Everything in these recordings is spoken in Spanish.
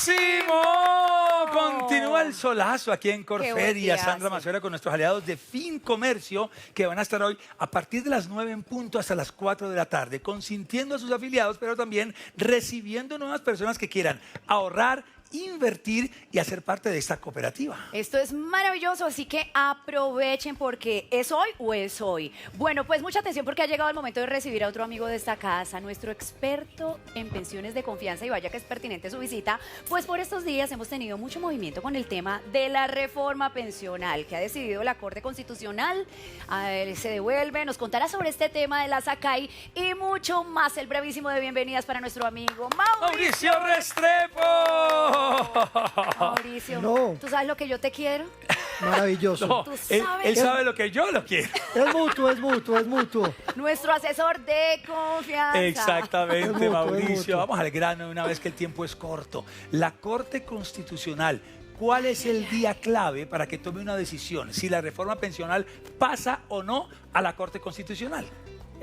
¡Bravísimo! Continúa el solazo aquí en Corferia. Sandra Mazuera con nuestros aliados de Fincomercio, que van a estar hoy a partir de las 9 en punto hasta las 4 de la tarde, consintiendo a sus afiliados, pero también recibiendo nuevas personas que quieran ahorrar, invertir y hacer parte de esta cooperativa. Esto es maravilloso, así que aprovechen porque ¿es hoy o es hoy? Bueno, pues mucha atención porque ha llegado el momento de recibir a otro amigo de esta casa, nuestro experto en pensiones de confianza, y vaya que es pertinente su visita, pues por estos días hemos tenido mucho movimiento con el tema de la reforma pensional que ha decidido la Corte Constitucional. Se devuelve, nos contará sobre este tema de la SACAI y mucho más. El brevísimo de bienvenidas para nuestro amigo Mauricio Restrepo. Mauricio, No. ¿tú sabes lo que yo te quiero? Maravilloso. No, ¿Tú él sabes? sabe lo que yo lo quiero. Es mutuo, es mutuo, es mutuo. Nuestro asesor de confianza. Exactamente, Es mutuo, Mauricio. es mutuo. Vamos al grano de una vez que el tiempo es corto. La Corte Constitucional, ¿cuál es el día clave para que tome una decisión? Si la reforma pensional pasa o no a la Corte Constitucional.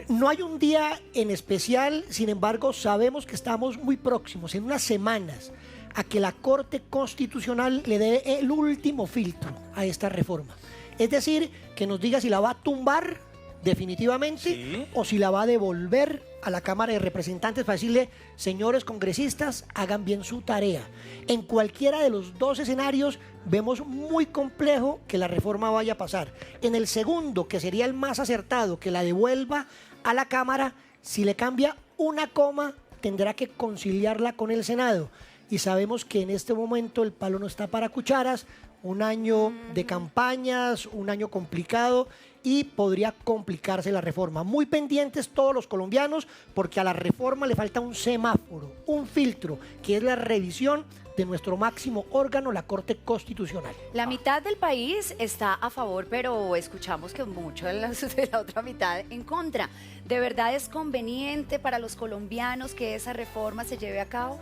No hay un día en especial, sin embargo, sabemos que estamos muy próximos, en unas semanas, a que la Corte Constitucional le dé el último filtro a esta reforma. Es decir, que nos diga si la va a tumbar definitivamente, sí, o si la va a devolver a la Cámara de Representantes para decirle, señores congresistas, hagan bien su tarea. En cualquiera de los dos escenarios vemos muy complejo que la reforma vaya a pasar. En el segundo, que sería el más acertado, que la devuelva a la Cámara, si le cambia una coma, tendrá que conciliarla con el Senado. Y sabemos que en este momento el palo no está para cucharas, un año de campañas, un año complicado, y podría complicarse la reforma. Muy pendientes todos los colombianos, porque a la reforma le falta un semáforo, un filtro, que es la revisión de nuestro máximo órgano, la Corte Constitucional. La mitad del país está a favor, pero escuchamos que mucho de la otra mitad en contra. ¿De verdad es conveniente para los colombianos que esa reforma se lleve a cabo?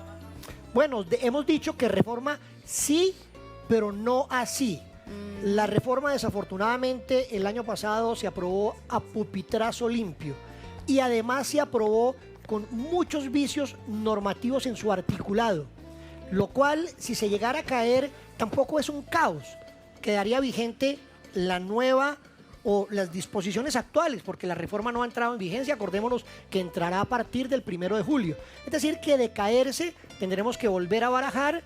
Bueno, hemos dicho que reforma sí, pero no así. La reforma, desafortunadamente, el año pasado se aprobó a pupitrazo limpio, y además se aprobó con muchos vicios normativos en su articulado, lo cual, si se llegara a caer, tampoco es un caos. Quedaría vigente la nueva o las disposiciones actuales, porque la reforma no ha entrado en vigencia. Acordémonos que entrará a partir del 1 de julio. Es decir, que de caerse tendremos que volver a barajar,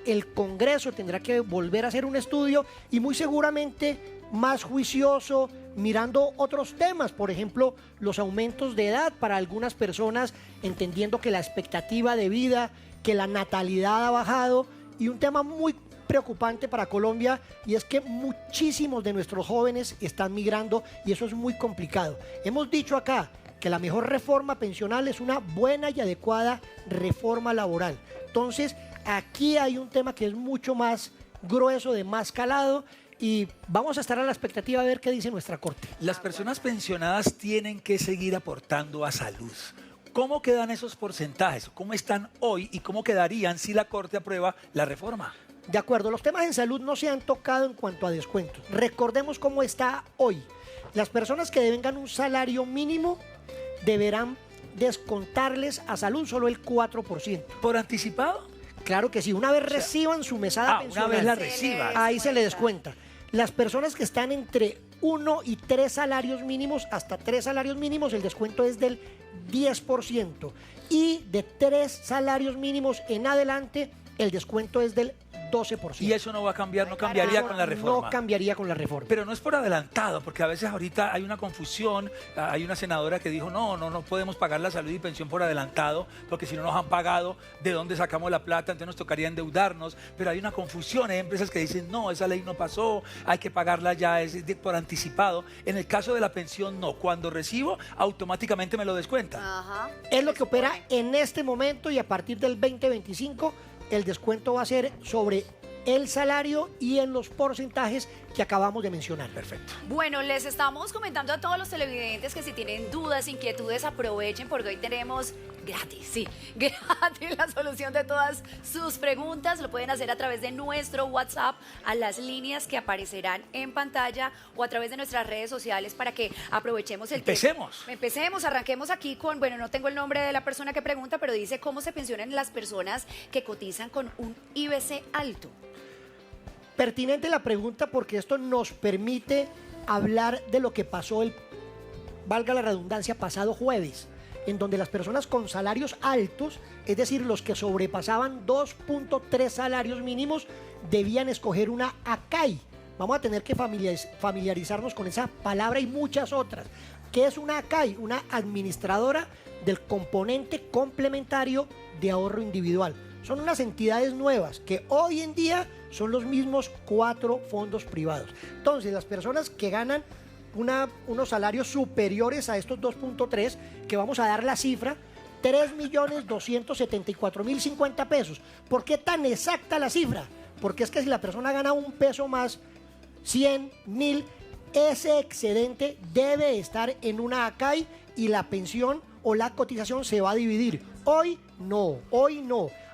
el Congreso tendrá que volver a hacer un estudio, y muy seguramente más juicioso, mirando otros temas, por ejemplo, los aumentos de edad para algunas personas, entendiendo que la expectativa de vida, que la natalidad ha bajado, y un tema muy preocupante para Colombia, y es que muchísimos de nuestros jóvenes están migrando, y eso es muy complicado. Hemos dicho acá que la mejor reforma pensional es una buena y adecuada reforma laboral. Entonces, aquí hay un tema que es mucho más grueso, de más calado, y vamos a estar a la expectativa de ver qué dice nuestra Corte. Las personas pensionadas tienen que seguir aportando a salud. ¿Cómo quedan esos porcentajes? ¿Cómo están hoy y cómo quedarían si la Corte aprueba la reforma? De acuerdo, los temas en salud no se han tocado en cuanto a descuentos. Recordemos cómo está hoy. Las personas que devengan un salario mínimo deberán descontarles a salud solo el 4%. ¿Por anticipado? Claro que sí, una vez reciban su mesada pensional, una vez la reciban. ahí se le descuenta. Las personas que están entre 1 y 3 salarios mínimos, hasta 3 salarios mínimos, el descuento es del 10%. Y de 3 salarios mínimos en adelante, el descuento es del 12%. Y eso no va a cambiar, no cambiaría con la reforma. No cambiaría con la reforma. Pero no es por adelantado, porque a veces ahorita hay una confusión. Hay una senadora que dijo, no podemos pagar la salud y pensión por adelantado, porque si no nos han pagado, ¿de dónde sacamos la plata? Entonces nos tocaría endeudarnos. Pero hay una confusión, hay empresas que dicen, no, esa ley no pasó, hay que pagarla ya por anticipado. En el caso de la pensión, no. Cuando recibo, automáticamente me lo descuentan. Ajá. Es lo que opera en este momento, y a partir del 2025 el descuento va a ser sobre el salario y en los porcentajes que acabamos de mencionar. Perfecto. Bueno, les estamos comentando a todos los televidentes que si tienen dudas, inquietudes, aprovechen porque hoy tenemos Gratis, sí, gratis la solución de todas sus preguntas. Lo pueden hacer a través de nuestro WhatsApp a las líneas que aparecerán en pantalla o a través de nuestras redes sociales para que aprovechemos el tiempo. Empecemos, arranquemos aquí con, bueno, no tengo el nombre de la persona que pregunta, pero dice cómo se pensionan las personas que cotizan con un IBC alto. Pertinente la pregunta porque esto nos permite hablar de lo que pasó valga la redundancia, pasado jueves, en donde las personas con salarios altos, es decir, los que sobrepasaban 2.3 salarios mínimos, debían escoger una ACAI. Vamos a tener que familiarizarnos con esa palabra y muchas otras. ¿Qué es una ACAI? Una administradora del componente complementario de ahorro individual. Son unas entidades nuevas que hoy en día son los mismos 4 fondos privados. Entonces, las personas que ganan unos salarios superiores a estos 2.3, que vamos a dar la cifra, 3.274.050 pesos. ¿Por qué tan exacta la cifra? Porque es que si la persona gana un peso más, 100, 1.000, ese excedente debe estar en una ACAI y la pensión o la cotización se va a dividir. Hoy no.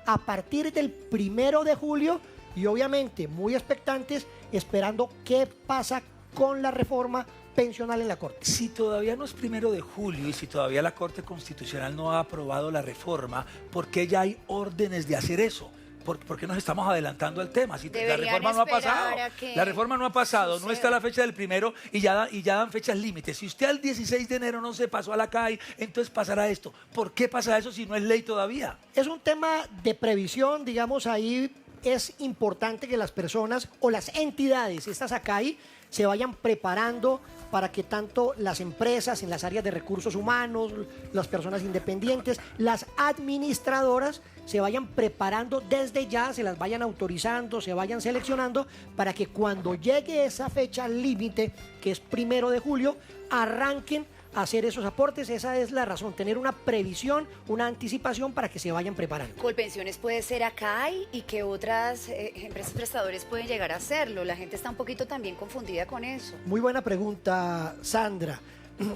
A partir del 1 de julio y obviamente muy expectantes esperando qué pasa con la reforma pensional en la Corte. Si todavía no es 1 de julio y si todavía la Corte Constitucional no ha aprobado la reforma, ¿por qué ya hay órdenes de hacer eso? ¿Por qué nos estamos adelantando al tema? Si la reforma no ha pasado, la reforma no ha pasado, no está la fecha del 1 y ya dan fechas límites. Si usted al 16 de enero no se pasó a la CAI, entonces pasará esto. ¿Por qué pasa eso si no es ley todavía? Es un tema de previsión, digamos, ahí es importante que las personas o las entidades, estas ACAI, se vayan preparando para que tanto las empresas en las áreas de recursos humanos, las personas independientes, las administradoras se vayan preparando desde ya, se las vayan autorizando, se vayan seleccionando para que cuando llegue esa fecha límite, que es 1 de julio, arranquen a hacer esos aportes. Esa es la razón, tener una previsión, una anticipación para que se vayan preparando. Colpensiones puede ser ACAI y que otras empresas prestadoras pueden llegar a hacerlo. La gente está un poquito también confundida con eso. Muy buena pregunta, Sandra.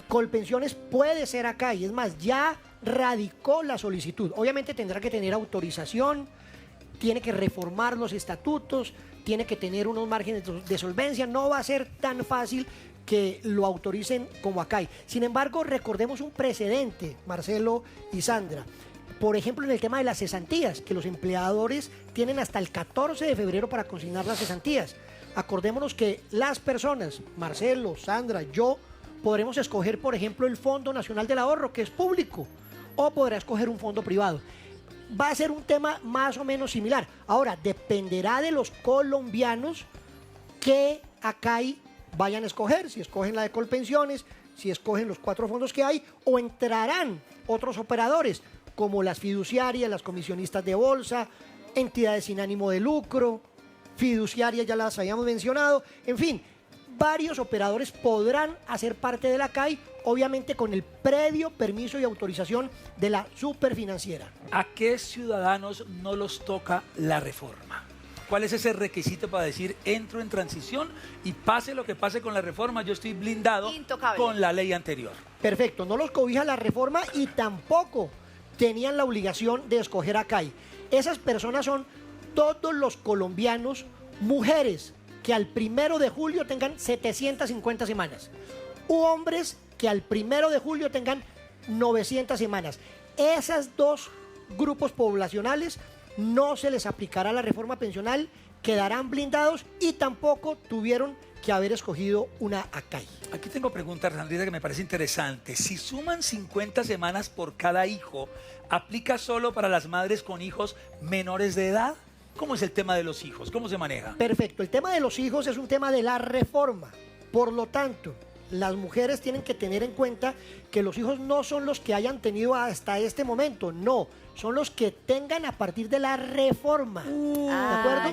Colpensiones puede ser ACAI, es más, ya radicó la solicitud. Obviamente tendrá que tener autorización, tiene que reformar los estatutos, tiene que tener unos márgenes de solvencia. No va a ser tan fácil que lo autoricen como ACAI. Sin embargo, recordemos un precedente, Marcelo y Sandra. Por ejemplo, en el tema de las cesantías, que los empleadores tienen hasta el 14 de febrero para consignar las cesantías. Acordémonos que las personas, Marcelo, Sandra, yo, podremos escoger, por ejemplo, el Fondo Nacional del Ahorro, que es público, o podrá escoger un fondo privado. Va a ser un tema más o menos similar. Ahora, dependerá de los colombianos que ACAI vayan a escoger, si escogen la de Colpensiones, si escogen los 4 fondos que hay, o entrarán otros operadores, como las fiduciarias, las comisionistas de bolsa, entidades sin ánimo de lucro, fiduciarias ya las habíamos mencionado, en fin, varios operadores podrán hacer parte de la CAI, obviamente con el previo permiso y autorización de la superfinanciera. ¿A qué ciudadanos no los toca la reforma? ¿Cuál es ese requisito para decir entro en transición y pase lo que pase con la reforma, yo estoy blindado con la ley anterior? Perfecto, no los cobija la reforma y tampoco tenían la obligación de escoger a CAI. Esas personas son todos los colombianos, mujeres que al 1 de julio tengan 750 semanas, u hombres que al 1 de julio tengan 900 semanas. Esas dos grupos poblacionales no se les aplicará la reforma pensional, quedarán blindados y tampoco tuvieron que haber escogido una ACAI. Aquí tengo preguntas, Sandrita, que me parece interesante. Si suman 50 semanas por cada hijo, ¿aplica solo para las madres con hijos menores de edad? ¿Cómo es el tema de los hijos? ¿Cómo se maneja? Perfecto, el tema de los hijos es un tema de la reforma. Por lo tanto, las mujeres tienen que tener en cuenta que los hijos no son los que hayan tenido hasta este momento, no, son los que tengan a partir de la reforma. ¿De acuerdo?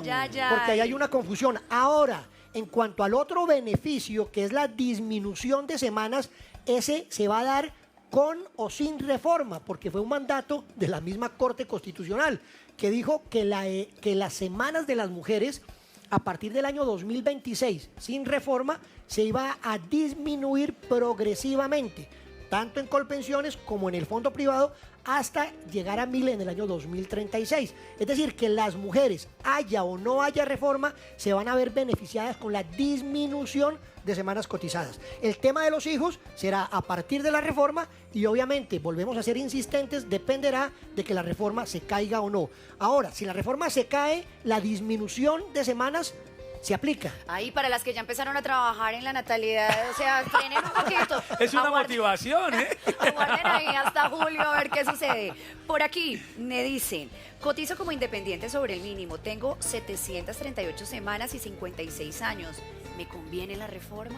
Porque ahí hay una confusión. Ahora, en cuanto al otro beneficio, que es la disminución de semanas, ese se va a dar con o sin reforma, porque fue un mandato de la misma Corte Constitucional, que dijo que las semanas de las mujeres a partir del año 2026, sin reforma, se iba a disminuir progresivamente. tanto en Colpensiones como en el fondo privado, hasta llegar a 1.000 en el año 2036. Es decir, que las mujeres, haya o no haya reforma, se van a ver beneficiadas con la disminución de semanas cotizadas. El tema de los hijos será a partir de la reforma y obviamente, volvemos a ser insistentes, dependerá de que la reforma se caiga o no. Ahora, si la reforma se cae, la disminución de semanas se aplica. Ahí, para las que ya empezaron a trabajar en la natalidad, o sea, tienen un poquito. Es una Aguarden- motivación, ¿eh? Aguarden ahí hasta julio a ver qué sucede. Por aquí me dicen, cotizo como independiente sobre el mínimo, tengo 738 semanas y 56 años. ¿Me conviene la reforma?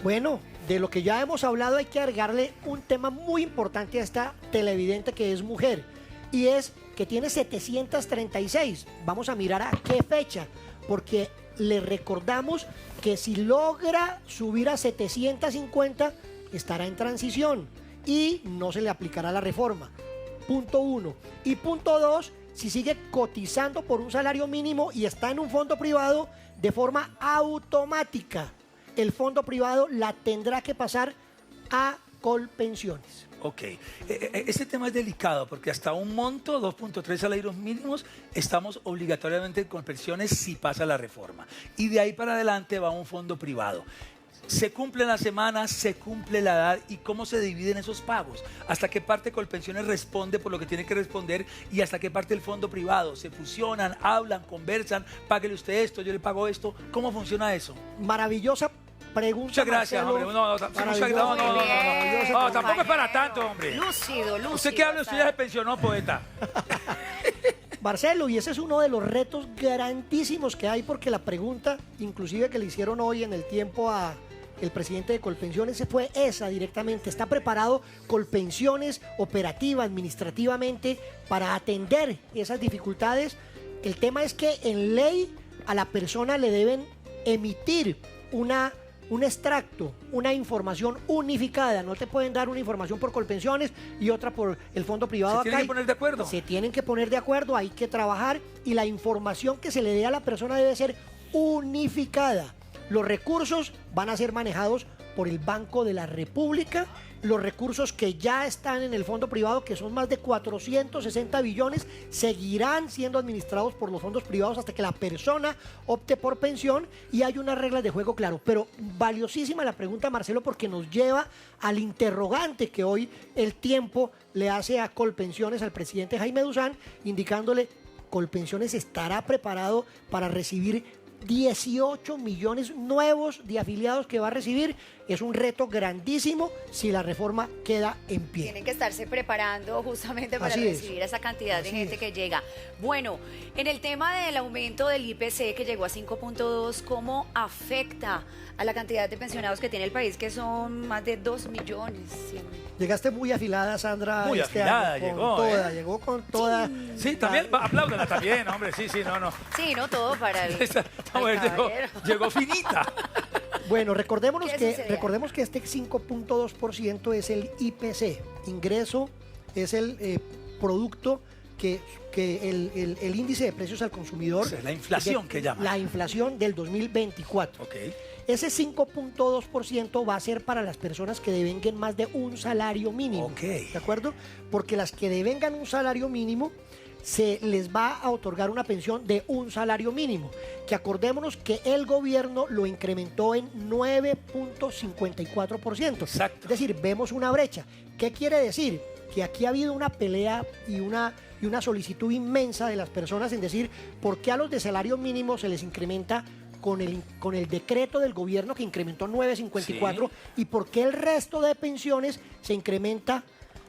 Bueno, de lo que ya hemos hablado hay que agregarle un tema muy importante a esta televidente que es mujer y es que tiene 736. Vamos a mirar a qué fecha, porque le recordamos que si logra subir a 750 estará en transición y no se le aplicará la reforma. Punto 1. Y punto 2, si sigue cotizando por un salario mínimo y está en un fondo privado, de forma automática, el fondo privado la tendrá que pasar a Colpensiones. Ok, este tema es delicado porque hasta un monto, 2.3 salarios mínimos, estamos obligatoriamente con pensiones si pasa la reforma. Y de ahí para adelante va un fondo privado. Se cumplen las semanas, se cumple la edad y cómo se dividen esos pagos. Hasta qué parte Colpensiones responde por lo que tiene que responder y hasta qué parte el fondo privado. Se fusionan, hablan, conversan, páguele usted esto, yo le pago esto. ¿Cómo funciona eso? Maravillosa pregunta. Muchas gracias, Marcelo. hombre. No, tampoco es para tanto, hombre. Lúcido, lúcido. Usted que habla, usted ya se pensionó, poeta. Marcelo, y ese es uno de los retos grandísimos que hay porque la pregunta, inclusive que le hicieron hoy en el tiempo a el presidente de Colpensiones, se fue esa directamente. ¿Está preparado Colpensiones operativa, administrativamente, para atender esas dificultades? El tema es que en ley a la persona le deben emitir un extracto, una información unificada. No te pueden dar una información por Colpensiones y otra por el fondo privado. ¿Se tienen que poner de acuerdo? Se tienen que poner de acuerdo, hay que trabajar y la información que se le dé a la persona debe ser unificada. Los recursos van a ser manejados por el Banco de la República. Los recursos que ya están en el fondo privado, que son más de 460 billones, seguirán siendo administrados por los fondos privados hasta que la persona opte por pensión y hay unas reglas de juego claro. Pero valiosísima la pregunta, Marcelo, porque nos lleva al interrogante que hoy el tiempo le hace a Colpensiones, al presidente Jaime Duzán, indicándole: Colpensiones estará preparado para recibir 18 millones nuevos de afiliados que va a recibir. Es un reto grandísimo si la reforma queda en pie. Tienen que estarse preparando justamente para Así es. recibir a esa cantidad de Así gente es. que llega. Bueno, en el tema del aumento del IPC que llegó a 5.2, ¿cómo afecta a la cantidad de pensionados que tiene el país, que son más de 2 millones? Llegaste muy afilada, Sandra. Muy afilada año, con llegó, toda, ¿eh? llegó con toda. Sí, también, apláudela también, hombre. Sí, no. Sí, no todo para el, Esta al mujer caballero. llegó finita. Bueno, recordemos ¿Qué que sucedía? este 5.2% es el IPC. Ingreso es el producto que el índice de precios al consumidor. O sea, la inflación que llaman. La inflación del 2024. Ok. Ese 5.2% va a ser para las personas que devenguen más de un salario mínimo. Ok. ¿De acuerdo? Porque las que devengan un salario mínimo se les va a otorgar una pensión de un salario mínimo, que acordémonos que el gobierno lo incrementó en 9.54%. Exacto. Es decir, vemos una brecha. ¿Qué quiere decir? Que aquí ha habido una pelea y una solicitud inmensa de las personas en decir, ¿por qué a los de salario mínimo se les incrementa con el decreto del gobierno que incrementó 9.54 y por qué el resto de pensiones se incrementa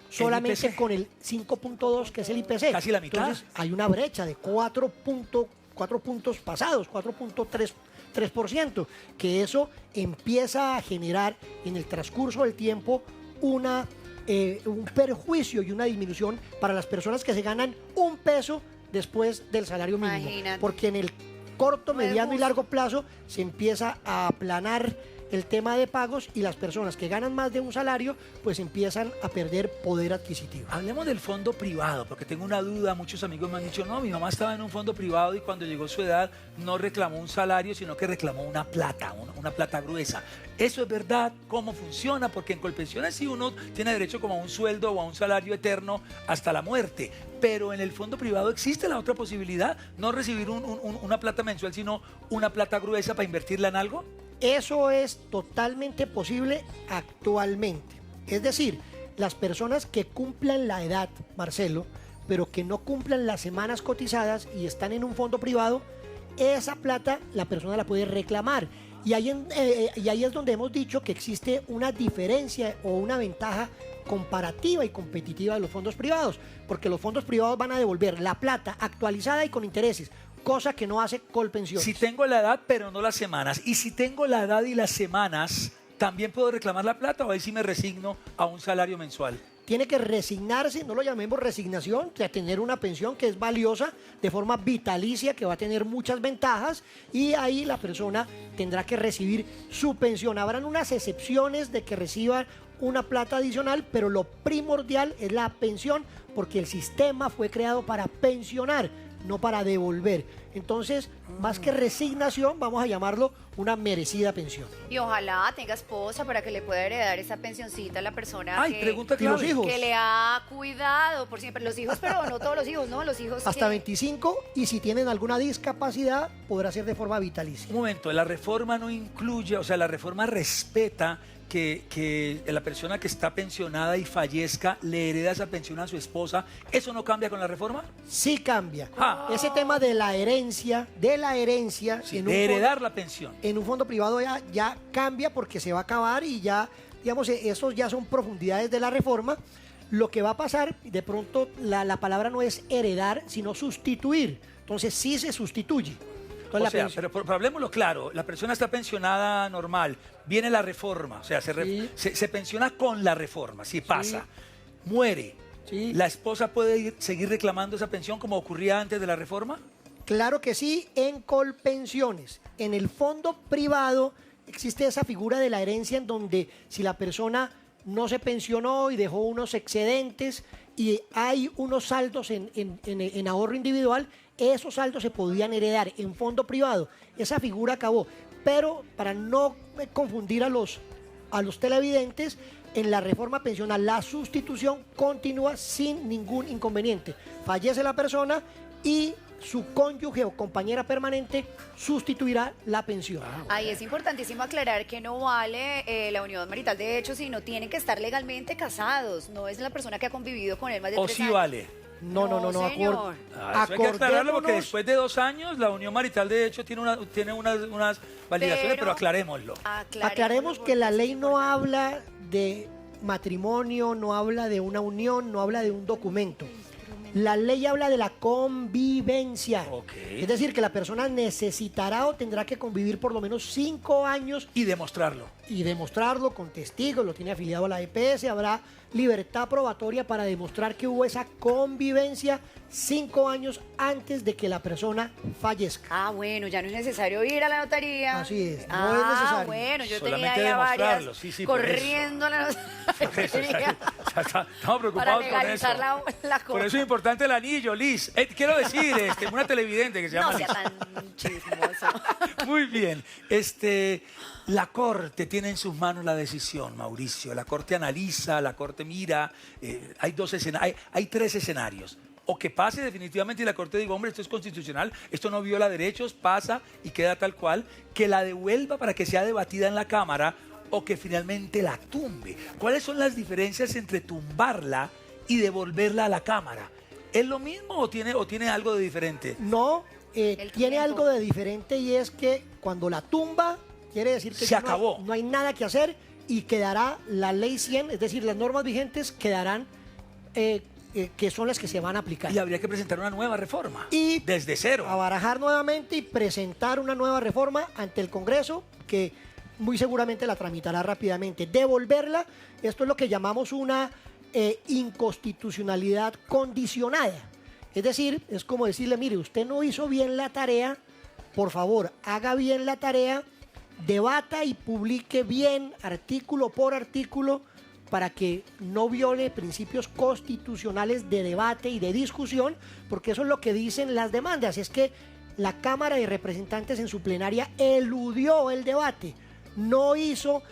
solamente IPC. con el 5.2 que es el IPC? Casi la mitad. Entonces hay una brecha de 4 puntos pasados, 4.3%, que eso empieza a generar en el transcurso del tiempo un perjuicio y una disminución para las personas que se ganan un peso después del salario mínimo. Imagínate. Porque en el corto, No es mediano y justo. largo plazo se empieza a aplanar el tema de pagos y las personas que ganan más de un salario pues empiezan a perder poder adquisitivo. Hablemos del fondo privado, porque tengo una duda. Muchos amigos me han dicho, no, mi mamá estaba en un fondo privado y cuando llegó su edad no reclamó un salario, sino que reclamó una plata, una plata gruesa. ¿Eso es verdad? ¿Cómo funciona? Porque en Colpensiones sí uno tiene derecho como a un sueldo o a un salario eterno hasta la muerte, pero en el fondo privado existe la otra posibilidad, no recibir una plata mensual, sino una plata gruesa para invertirla en algo. Eso es totalmente posible actualmente. Es decir, las personas que cumplan la edad, Marcelo, pero que no cumplan las semanas cotizadas y están en un fondo privado, esa plata la persona la puede reclamar. Y ahí es donde hemos dicho que existe una diferencia o una ventaja comparativa y competitiva de los fondos privados, porque los fondos privados van a devolver la plata actualizada y con intereses, cosa que no hace Colpensiones. Si tengo la edad, pero no las semanas, y si tengo la edad y las semanas, ¿también puedo reclamar la plata o ahí sí me resigno a un salario mensual? Tiene que resignarse, no lo llamemos resignación, a tener una pensión que es valiosa de forma vitalicia, que va a tener muchas ventajas, y ahí la persona tendrá que recibir su pensión. Habrán unas excepciones de que reciban una plata adicional, pero lo primordial es la pensión, porque el sistema fue creado para pensionar, no para devolver. Entonces, más que resignación, vamos a llamarlo una merecida pensión. Y ojalá tenga esposa para que le pueda heredar esa pensioncita a la persona Ay, pregunta ¿Y los clave. hijos? que le ha cuidado por siempre. Los hijos, pero no todos los hijos, ¿no? Los hijos Hasta que... 25, y si tienen alguna discapacidad, podrá ser de forma vitalicia. Un momento, la reforma no incluye, o sea, la reforma respeta que la persona que está pensionada y fallezca le hereda esa pensión a su esposa. ¿Eso no cambia con la reforma? Sí cambia. Ah. Ese tema de la herencia, Sí, en de heredar la pensión. en un fondo privado ya cambia, porque se va a acabar y ya, digamos, esos ya son profundidades de la reforma. Lo que va a pasar, de pronto la palabra no es heredar, sino sustituir. Entonces sí se sustituye. Entonces, O la sea, pensión- pero hablemoslo claro, la persona está pensionada normal, viene la reforma, o sea, Sí. se pensiona con la reforma, sí pasa, muere. Sí. ¿La esposa puede seguir reclamando esa pensión como ocurría antes de la reforma? Claro que sí, en Colpensiones. En el fondo privado existe esa figura de la herencia, en donde si la persona no se pensionó y dejó unos excedentes y hay unos saldos en ahorro individual, esos saldos se podían heredar. En fondo privado esa figura acabó. Pero para no confundir a los televidentes, en la reforma pensional la sustitución continúa sin ningún inconveniente. Fallece la persona y su cónyuge o compañera permanente sustituirá la pensión. Ahí es importantísimo aclarar que no vale la unión marital de hecho, sino tienen que estar legalmente casados. No es la persona que ha convivido con él más de ¿O 3 sí años. vale? No, señor. Eso hay que aclararlo porque acordémonos- después de 2 años la unión marital de hecho tiene unas validaciones, pero aclarémoslo. Aclaremos que la ley no habla de matrimonio, no habla de una unión, no habla de un documento. La ley habla de la convivencia. Ok. Es decir, que la persona necesitará o tendrá que convivir por lo menos 5 años Y demostrarlo. y demostrarlo con testigos, lo tiene afiliado a la EPS, habrá libertad probatoria para demostrar que hubo esa convivencia 5 años antes de que la persona fallezca. Ah, bueno, ya no es necesario ir a la notaría. Así es, no es necesario. Bueno, yo tenía Solamente ya varias demostrarlo, sí, por corriendo a la Por eso, notaría. estamos preocupados con legalizar eso. la Por cosa. eso es importante el anillo, Liz. Quiero decir, una televidente que se llama No sea Liz. tan chismoso. Muy bien. La Corte tiene en sus manos la decisión, Mauricio. La Corte analiza, la Corte mira. Hay 3 escenarios. O que pase definitivamente y la Corte diga, hombre, esto es constitucional, esto no viola derechos, pasa y queda tal cual. Que la devuelva para que sea debatida en la Cámara o que finalmente la tumbe. ¿Cuáles son las diferencias entre tumbarla y devolverla a la Cámara? ¿Es lo mismo o tiene algo de diferente? No, El tiene tiempo. algo de diferente, y es que cuando la tumba, quiere decir que Se ya acabó. no hay nada que hacer y quedará la ley 100, es decir, las normas vigentes quedarán, que son las que se van a aplicar. Y habría que presentar una nueva reforma. Y desde cero. A barajar nuevamente y presentar una nueva reforma ante el Congreso, que muy seguramente la tramitará rápidamente. Devolverla, esto es lo que llamamos una inconstitucionalidad condicionada. Es decir, es como decirle, mire, usted no hizo bien la tarea, por favor, haga bien la tarea debata y publique bien artículo por artículo para que no viole principios constitucionales de debate y de discusión, porque eso es lo que dicen las demandas, es que la Cámara de Representantes en su plenaria eludió el debate, no hizo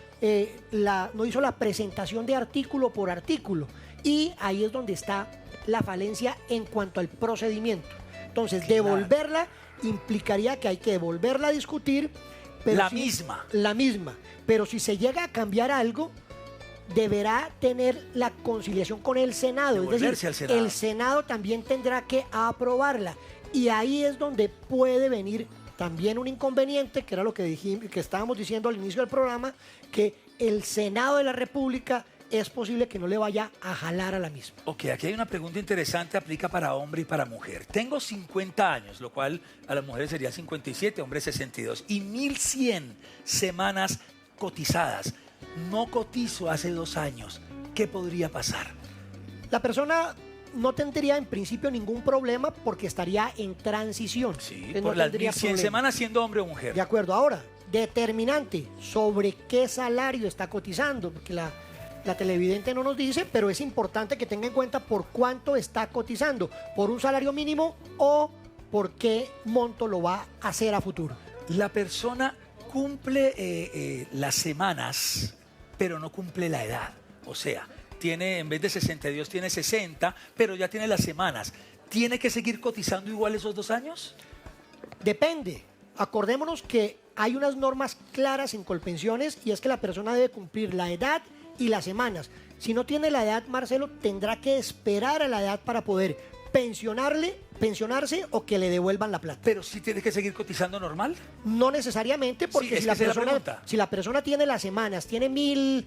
la presentación de artículo por artículo, y ahí es donde está la falencia en cuanto al procedimiento. Entonces, Claro. devolverla implicaría que hay que volverla a discutir. Pero La si- misma. La misma. Pero si se llega a cambiar algo, deberá tener la conciliación con el Senado. Es Devolverse decir, al Senado. el Senado también tendrá que aprobarla. Y ahí es donde puede venir también un inconveniente, que era lo que dijimos, que estábamos diciendo al inicio del programa, que el Senado de la República es posible que no le vaya a jalar a la misma. Ok, aquí hay una pregunta interesante, aplica para hombre y para mujer. Tengo 50 años, lo cual a las mujeres sería 57, hombres 62, y 1.100 semanas cotizadas. No cotizo hace 2 años. ¿Qué podría pasar? La persona no tendría en principio ningún problema porque estaría en transición. Sí, Entonces, por no las tendría 1.100 problema. semanas siendo hombre o mujer. De acuerdo. Ahora, determinante sobre qué salario está cotizando, porque la televidente no nos dice, pero es importante que tenga en cuenta por cuánto está cotizando, por un salario mínimo o por qué monto lo va a hacer a futuro. La persona cumple las semanas, pero no cumple la edad. O sea, tiene, en vez de 62, tiene 60, pero ya tiene las semanas. ¿Tiene que seguir cotizando igual esos 2 años? Depende. Acordémonos que hay unas normas claras en Colpensiones y es que la persona debe cumplir la edad y las semanas. Si no tiene la edad, Marcelo, tendrá que esperar a la edad para poder pensionarse o que le devuelvan la plata. Pero sí tiene que seguir cotizando normal. No necesariamente, porque Sí, es si, que la esa es la persona, pregunta. si la persona tiene las semanas, tiene 1.000...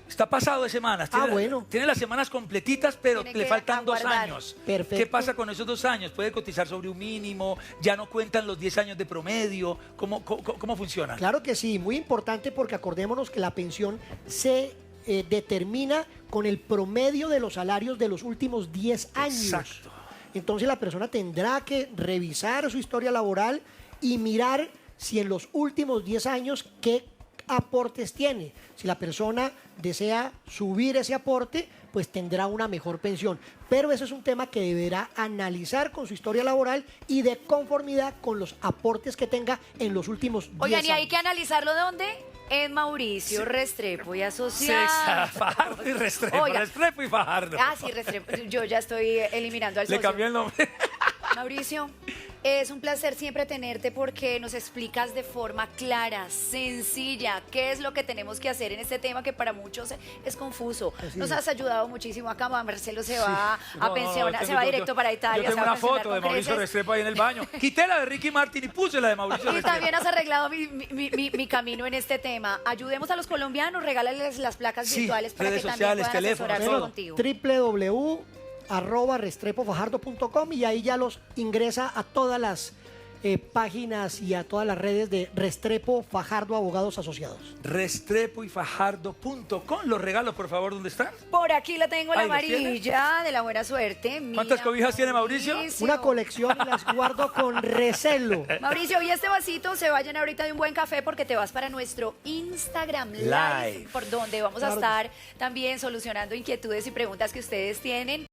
Está pasado de semanas. Ah, Tiene, bueno. Tiene las semanas completitas, pero Tiene le que faltan 2 aguardar. años. Perfecto. ¿Qué pasa con esos 2 años? ¿Puede cotizar sobre un mínimo? ¿Ya no cuentan los 10 años de promedio? ¿Cómo funciona? Claro que sí, muy importante porque acordémonos que la pensión se determina con el promedio de los salarios de los últimos 10 años. Exacto. Entonces la persona tendrá que revisar su historia laboral y mirar si en los últimos 10 años qué aportes tiene. Si la persona desea subir ese aporte, pues tendrá una mejor pensión. Pero ese es un tema que deberá analizar con su historia laboral y de conformidad con los aportes que tenga en los últimos 10 Oigan, ¿y hay años. que analizarlo dónde? En Mauricio Restrepo y Asociados. Fajardo y Restrepo. Oiga. Restrepo y Fajardo. Ah, sí, Restrepo. Yo ya estoy eliminando al Le socio. cambié el nombre. Mauricio, es un placer siempre tenerte porque nos explicas de forma clara, sencilla, qué es lo que tenemos que hacer en este tema que para muchos es confuso. Así Nos es. has ayudado muchísimo acá. Marcelo se va a No, pensionar, tengo- se va yo- directo para Italia. Yo tengo se va a una pensionar foto de con Mauricio creces. Restrepo ahí en el baño. Quité la de Ricky Martin y puse la de Mauricio Y Restrepo. también has arreglado mi camino en este tema. Ayudemos a los colombianos, regálales las placas Sí, virtuales para que redes también sociales, puedan teléfonos, asesorarse todo. contigo. www.restrepofajardo.com y ahí ya los ingresa a todas las páginas y a todas las redes de Restrepo Fajardo Abogados Asociados. Restrepo y Fajardo.com. Los regalos, por favor, ¿dónde están? Por aquí la tengo, la Ahí los tiene. amarilla de la buena suerte. ¿Cuántas cobijas tiene Mauricio? Una colección y las guardo con recelo. Mauricio, y este vasito se va a llenar ahorita de un buen café porque te vas para nuestro Instagram Live, Live. por donde vamos a Claro que estar también solucionando inquietudes y preguntas que ustedes tienen.